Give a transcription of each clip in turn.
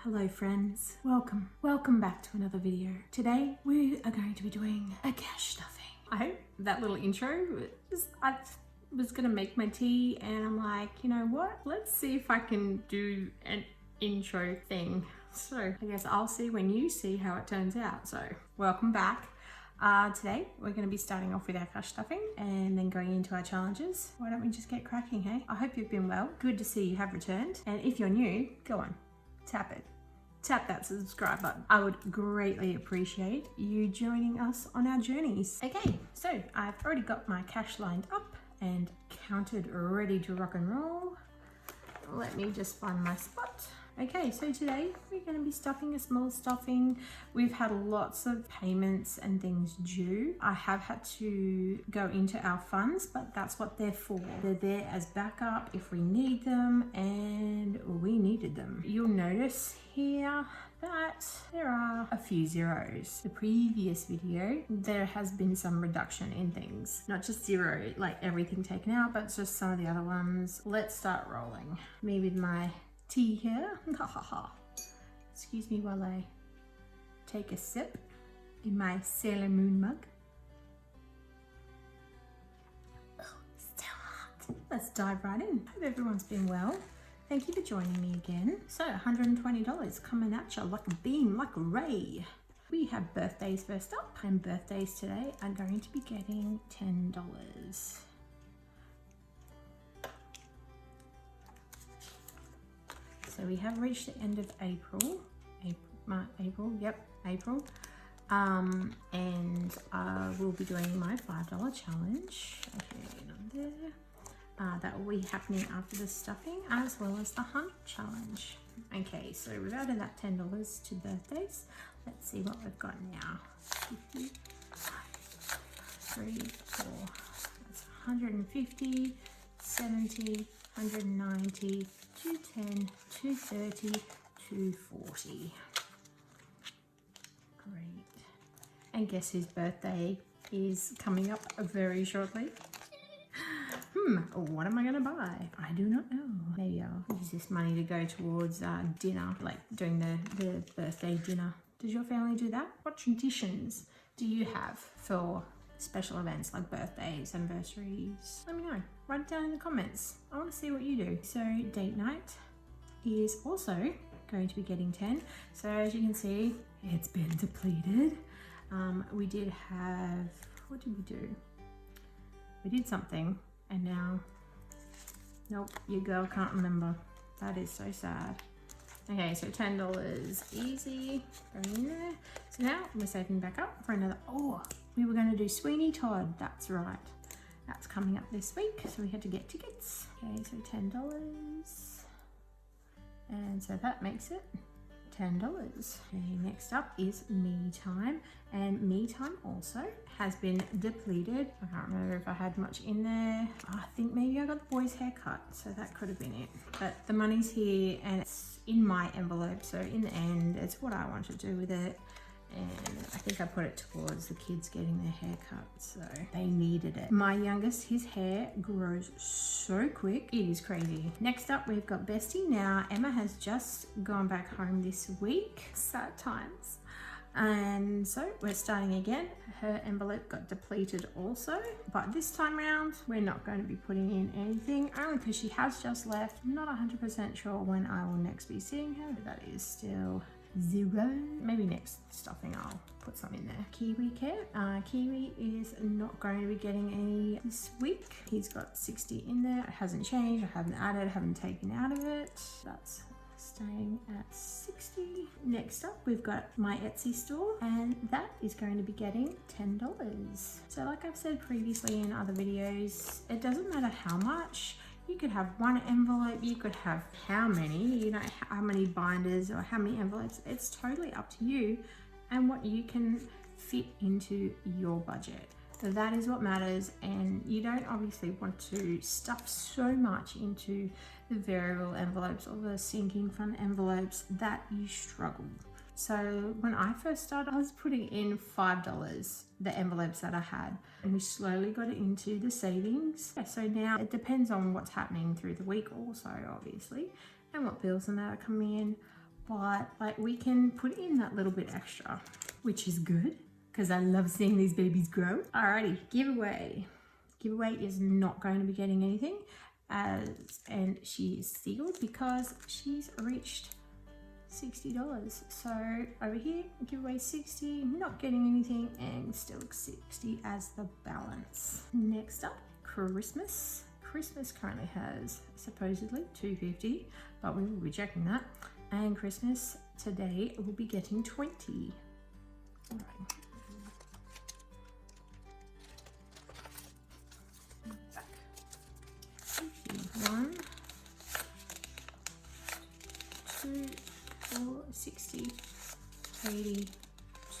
Hello friends, welcome back to another video. Today we are going to be doing a cash stuffing. I hope that little intro I was gonna make my tea and I'm like, you know what, let's see if I can do an intro thing. So I guess I'll see when you see how it turns out. So welcome back. Today we're going to be starting off with our cash stuffing and then going into our challenges. Why don't we just get cracking, hey? I hope you've been well. Good to see you have returned. And if you're new, go on, tap it. Tap that subscribe button. I would greatly appreciate you joining us on our journeys. Okay, so I've already got my cash lined up and counted, ready to rock and roll. Let me just find my spot. Okay, so today we're going to be stuffing a small stuffing. We've had lots of payments and things due. I have had to go into our funds, but that's what they're for. They're there as backup if we need them, and we needed them. You'll notice here that there are a few zeros. The previous video, there has been some reduction in things. Not just zero, like everything taken out, but just some of the other ones. Let's start rolling. Me with my tea here. Excuse me while I take a sip in my Sailor Moon mug. Oh, still hot. Let's dive right in. Hope everyone's been well. Thank you for joining me again. So $120 coming at you like a beam, like a ray. We have birthdays first up, and birthdays today are going to be getting $10. So we have reached the end of April. April. And we'll be doing my $5 challenge. Okay, not there. That will be happening after the stuffing, as well as the hunt challenge. Okay, so we've added that $10 to birthdays. Let's see what we've got now. 50, 3, 4. That's 150, 70, 190, 210, 230, 240. Great. And guess whose birthday is coming up very shortly? What am I going to buy? I do not know. Maybe I'll use this money to go towards dinner, like doing the birthday dinner. Does your family do that? What traditions do you have for special events like birthdays, anniversaries? Let me know. Write it down in the comments. I want to see what you do. So date night is also going to be getting 10. So as you can see, it's been depleted. We did have, what did we do? We did something and now, nope, your girl can't remember. That is so sad. Okay, so $10 easy, go in there. So now we're saving back up for another, we were going to do Sweeney Todd, that's right. That's coming up this week, so we had to get tickets. Okay, so $10. And so that makes it $10. Okay, next up is me time, and me time also has been depleted. I can't remember if I had much in there. I think maybe I got the boys' haircut, so that could have been it. But the money's here and it's in my envelope, so in the end, it's what I want to do with it. And I think I put it towards the kids getting their hair cut, so they needed it. My youngest, his hair grows so quick, it is crazy. Next up, we've got Bestie. Now, Emma has just gone back home this week. Sad times. And so we're starting again. Her envelope got depleted also, but this time around, we're not going to be putting in anything, only because she has just left. Not 100% sure when I will next be seeing her, but that is still zero. Maybe next stuffing I'll put some in there. Kiwi care. Kiwi is not going to be getting any this week. He's got 60 in there. It hasn't changed. I haven't added, haven't taken out of it. That's staying at 60. Next up, we've got my Etsy store, and that is going to be getting $10. So like I've said previously in other videos, it doesn't matter how much. You could have one envelope, you could have how many, how many binders or how many envelopes. It's totally up to you and what you can fit into your budget. So that is what matters, and you don't obviously want to stuff so much into the variable envelopes or the sinking fund envelopes that you struggle. So when I first started, I was putting in $5, the envelopes that I had, and we slowly got it into the savings. So now it depends on what's happening through the week also, obviously, and what bills and that are coming in. but like we can put in that little bit extra, which is good because I love seeing these babies grow. Alrighty, giveaway. Giveaway is not going to be getting anything, and she is sealed because she's reached $60. So over here, giveaway 60, not getting anything, and still 60 as the balance. Next up, Christmas. Christmas currently has supposedly 250, but we will be checking that. And Christmas today will be getting 20. All right. Back. 1, 2, 4, 60, 80,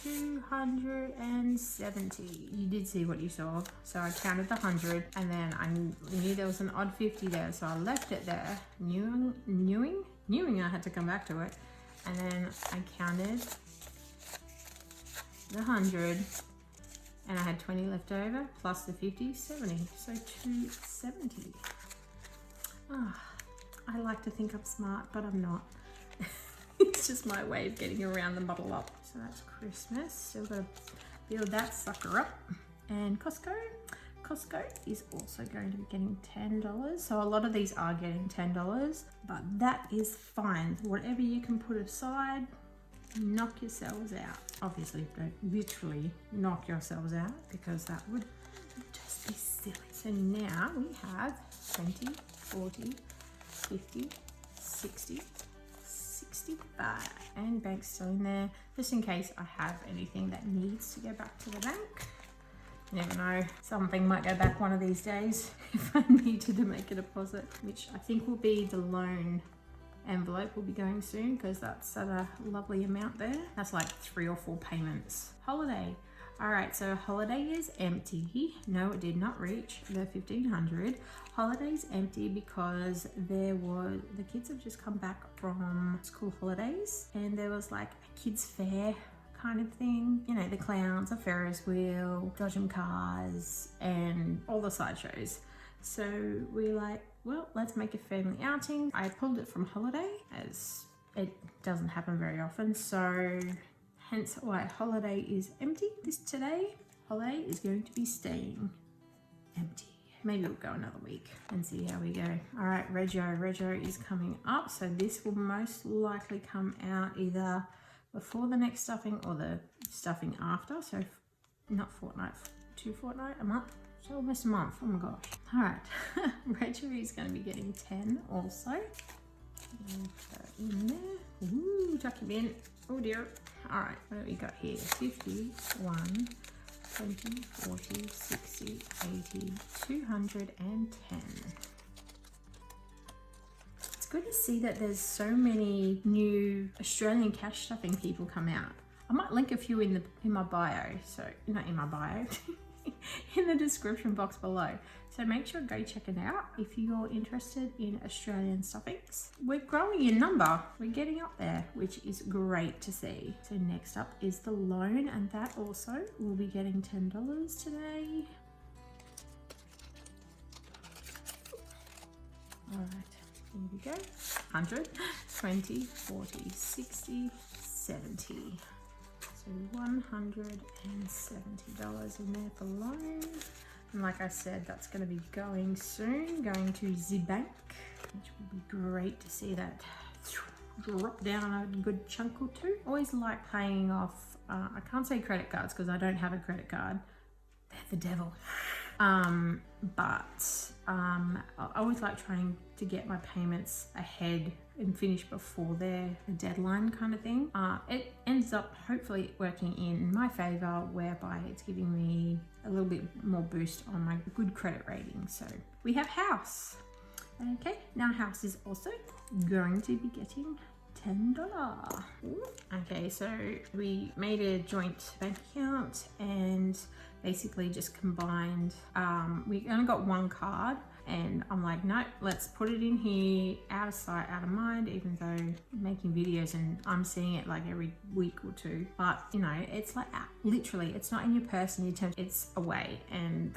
270. You did see what you saw. So I counted the 100, and then I knew there was an odd 50 there, so I left it there, knowing I had to come back to it. And then I counted the 100, and I had 20 left over, plus the 50, 70. So 270. I like to think I'm smart, but I'm not. It's just my way of getting around the muddle up. So that's Christmas. Still got to build that sucker up. And Costco. Costco is also going to be getting $10. So a lot of these are getting $10, but that is fine. Whatever you can put aside, knock yourselves out. Obviously, don't literally knock yourselves out because that would just be silly. So now we have 20, 40, 50, 60, 65, and bank's still in there just in case I have anything that needs to go back to the bank. You never know, something might go back one of these days if I needed to make a deposit, which I think will be the loan envelope will be going soon because that's at a lovely amount there. That's like 3 or 4 payments. Holiday. All right, so holiday is empty. No, it did not reach the 1500. Holiday's empty because the kids have just come back from school holidays, and there was like a kids fair kind of thing. You know, the clowns, a Ferris wheel, dodgem cars, and all the sideshows. So we're like, well, let's make a family outing. I pulled it from holiday as it doesn't happen very often. So hence why holiday is empty today. Holiday is going to be staying empty. Maybe we'll go another week and see how we go. All right, Rego is coming up. So this will most likely come out either before the next stuffing or the stuffing after. So not fortnight, 2 fortnight, a month. So almost a month. Oh my gosh. All right, Rego is going to be getting 10 also. In there. Ooh, tuck him in. Oh dear. All right, what do we got here? 50, 1, 20, 40, 60, 80, 210. It's good to see that there's so many new Australian cash stuffing people come out. I might link a few in my bio, so not in my bio, in the description box below. So make sure go check it out if you're interested in Australian stuffings. We're growing in number, we're getting up there, which is great to see. So next up is the loan, and that also will be getting $10 today. All right, here we go. 100, 20, 40, 60, 70. So $170 in there for loan. And like I said, that's going to be going soon, going to the bank, which will be great to see that drop down a good chunk or two. Always like paying off, I can't say credit cards because I don't have a credit card. They're the devil. But I always like trying to get my payments ahead and finish before the deadline kind of thing. It ends up hopefully working in my favor, whereby it's giving me a little bit more boost on my good credit rating. So we have house. Okay, now house is also going to be getting $10. Okay, so we made a joint bank account and basically just combined. We only got one card, and I'm like, no, let's put it in here, out of sight, out of mind, even though I'm making videos and I'm seeing it like every week or two. But you know, it's like literally, it's not in your purse, in your tent, it's away, and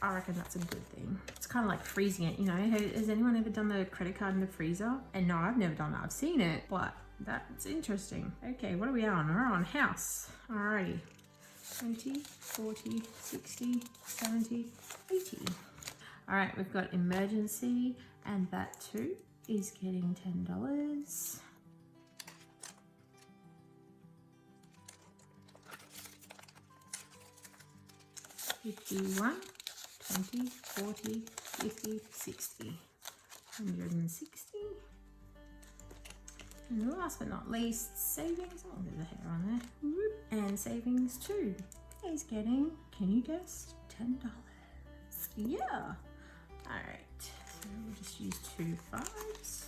I reckon that's a good thing. It's kind of like freezing it, you know. Has anyone ever done the credit card in the freezer? And no, I've never done that. I've seen it, but That's interesting. Okay, what are we on? We're on house. Alrighty. 20, 40, 60, 70, 80. All right, we've got emergency, and that too is getting $10. 51, 20, 40, 50, 60, 160. And last but not least, savings. Oh, there's a hair on there. Whoop. And savings too is getting, can you guess, $10. Yeah. All right, so we'll just use 2 5s.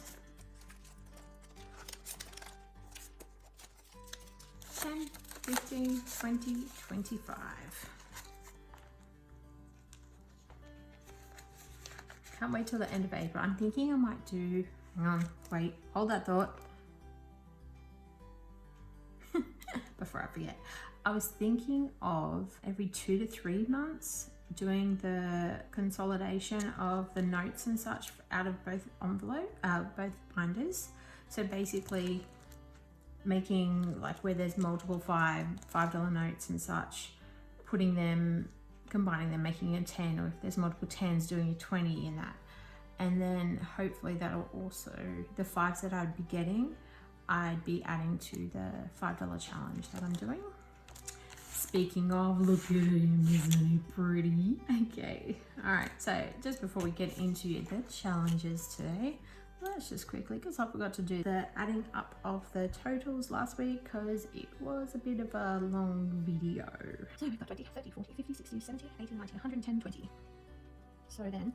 10, 15, 20, 25. Can't wait till the end of April. I'm thinking I might do, hang on, wait, hold that thought. Before I forget, I was thinking of every 2 to 3 months doing the consolidation of the notes and such out of both both binders. So basically making like where there's multiple $5 notes and such, putting them, combining them, making a 10, or if there's multiple 10s, doing a 20 in that. And then hopefully that'll also, the 5s that I'd be getting, I'd be adding to the $5 challenge that I'm doing. Speaking of, look at him, isn't he pretty? Okay, all right, so just before we get into the challenges today, let's just quickly, because I forgot to do the adding up of the totals last week because it was a bit of a long video. So we've got 20, 30, 40, 50, 60, 70, 80, 90, 110, 20. So then,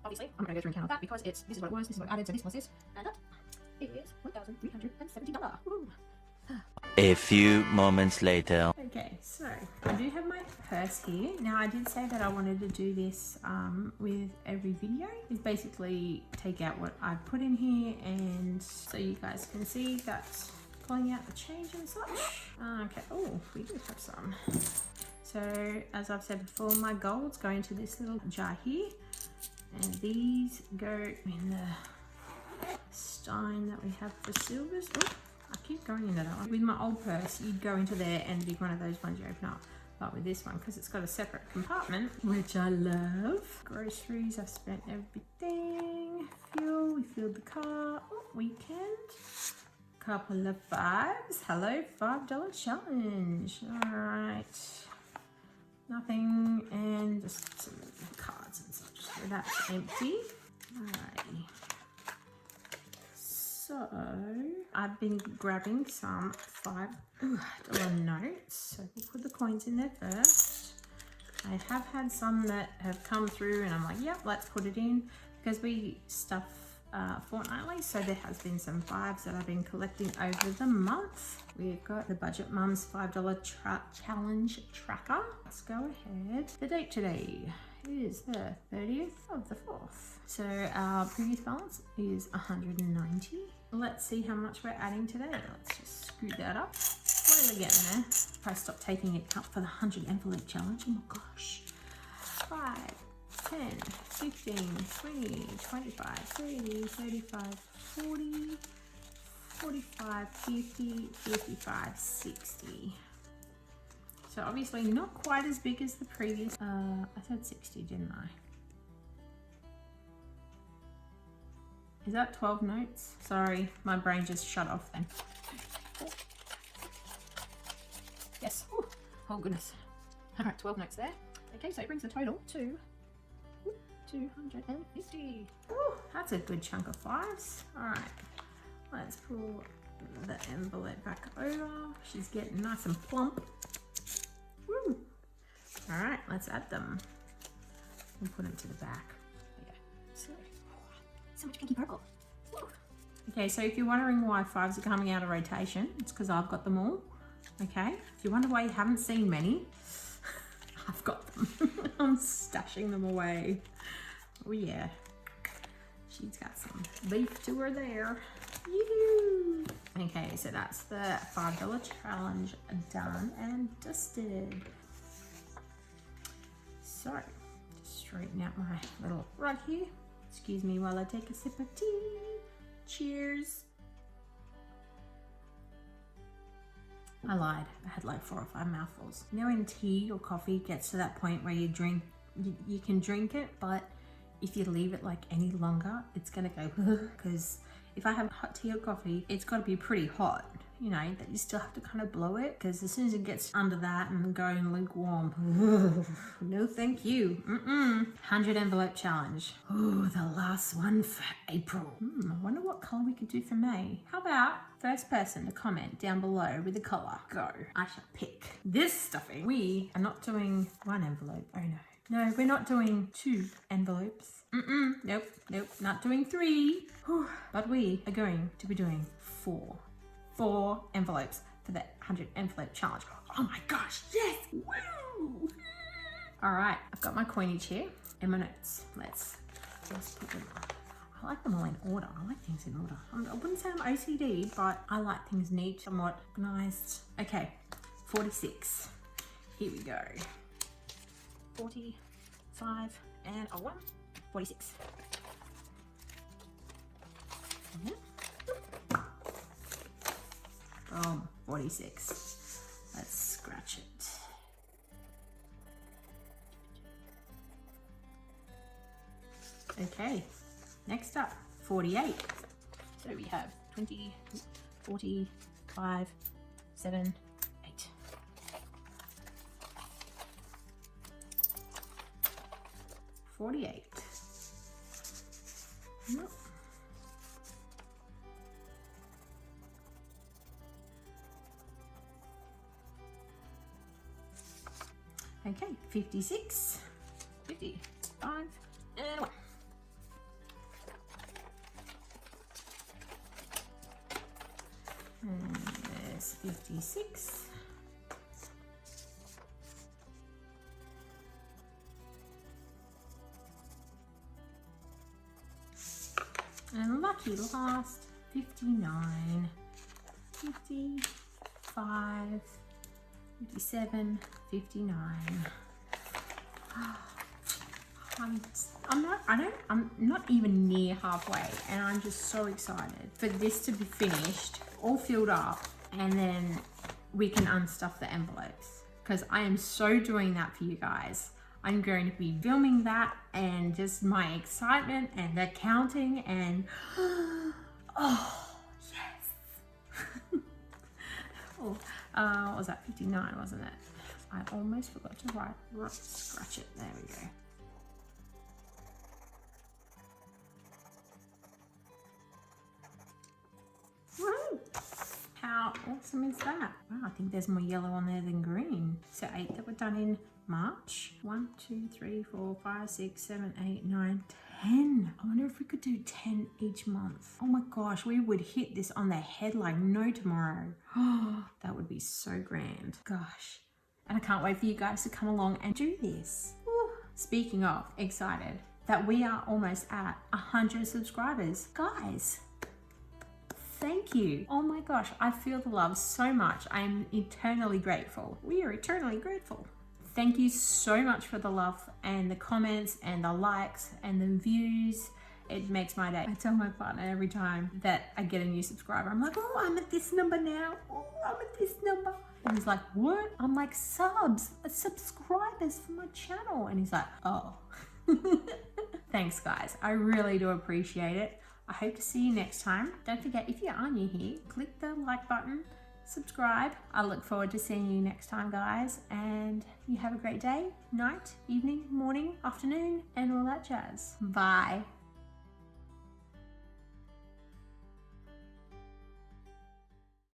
obviously, I'm going to go through and count that because this is what it was, this is what I added, so this was this, and that is $1,370. Woo. A few moments later. Okay, so I do have my purse here. Now I did say that I wanted to do this with every video. Is basically take out what I put in here, and so you guys can see that's pulling out the change and such. Okay, oh, we do have some. So as I've said before, my gold's going to this little jar here, and these go in the stein that we have for silvers. Oh, I keep going into that one. With my old purse, you'd go into there and it'd be one of those ones you open up. But with this one, because it's got a separate compartment, which I love. Groceries, I've spent everything. Fuel, we filled the car. Oh, weekend. Couple of 5s. Hello, $5 challenge. All right. Nothing, and just some cards and such. So that's empty. Alrighty. So I've been grabbing some $5 notes. So we'll put the coins in there first. I have had some that have come through and I'm like, yep, let's put it in, because we stuff fortnightly. So there has been some 5s that I've been collecting over the month. We've got the Budget Mums $5 challenge tracker. Let's go ahead. The date today is the 30th of the 4th. So our previous balance is 190. Let's see how much we're adding today. Let's just scoot that up. Slowly getting there. If I stop taking it up for the 100 envelope challenge, oh my gosh. 5, 10, 15, 20, 25, 30, 35, 40, 45, 50, 55, 60. So obviously not quite as big as the previous. I said 60, didn't I? Is that 12 notes? Sorry, my brain just shut off then. Yes. Ooh. Oh goodness. All right, 12 notes there. Okay, so it brings the total to 250. Ooh, that's a good chunk of 5s. All right, let's pull the envelope back over. She's getting nice and plump. Woo. All right, let's add them. We'll put them to the back. Okay. So much pinky purple. Woo. Okay, so if you're wondering why 5s are coming out of rotation, it's because I've got them all. Okay, if you wonder why you haven't seen many, I've got them. I'm stashing them away. Oh yeah, she's got some beef to her there. Yoo-hoo. Okay, so that's the $5 challenge done and dusted. So, just straighten out my little rug here. Excuse me while I take a sip of tea. Cheers. I lied. I had like 4 or 5 mouthfuls. You know when tea or coffee gets to that point where you can drink it, but if you leave it like any longer, it's gonna go because if I have hot tea or coffee, it's got to be pretty hot, you know, that you still have to kind of blow it, because as soon as it gets under that and going lukewarm, no thank you. 100 envelope challenge. Oh, the last one for April. I wonder what color we could do for May. How about first person to comment down below with the color? Go. I shall pick this stuffing. We are not doing 1 envelope. Oh no. No, we're not doing 2 envelopes. Nope, not doing 3. Whew. But we are going to be doing 4. 4 envelopes for the 100 envelope challenge. Oh my gosh, yes! Woo! All right, I've got my coinage here and my notes. Let's just put them on. I like them all in order. I like things in order. I wouldn't say I'm OCD, but I like things neat, somewhat organized. Okay, 46. Here we go. 45 and a 1. 46. Boom, 46. Let's scratch it. Okay, next up, 48. So we have 20, 40, 5, 7, 8. $48. Nope. Okay, 56, 55, and 1. And there's 56. And lucky last, 59, 55, 57, 59. I'm not even near halfway, and I'm just so excited for this to be finished, all filled up, and then we can unstuff the envelopes, because I am so doing that for you guys. I'm going to be filming that, and just my excitement and the counting, and oh yes. Oh, what was that? 59, wasn't it? I almost forgot to scratch it. There we go. Woo! How awesome is that? Wow, I think there's more yellow on there than green. So 8 that were done in March. 1, 2, 3, 4, 5, 6, 7, 8, 9, 10. I wonder if we could do 10 each month. Oh my gosh, we would hit this on the head like no tomorrow. Oh, that would be so grand. Gosh. And I can't wait for you guys to come along and do this. Woo. Speaking of excited that we are almost at 100 subscribers. Guys, thank you. Oh my gosh, I feel the love so much. I am eternally grateful. We are eternally grateful. Thank you so much for the love and the comments and the likes and the views. It makes my day. I tell my partner every time that I get a new subscriber, I'm like, oh, I'm at this number now. Oh, I'm at this number. And he's like, what? I'm like, subscribers for my channel. And he's like, oh. Thanks guys, I really do appreciate it. I hope to see you next time. Don't forget, if you are new here, click the like button, subscribe. I look forward to seeing you next time, guys. And you have a great day, night, evening, morning, afternoon, and all that jazz. Bye.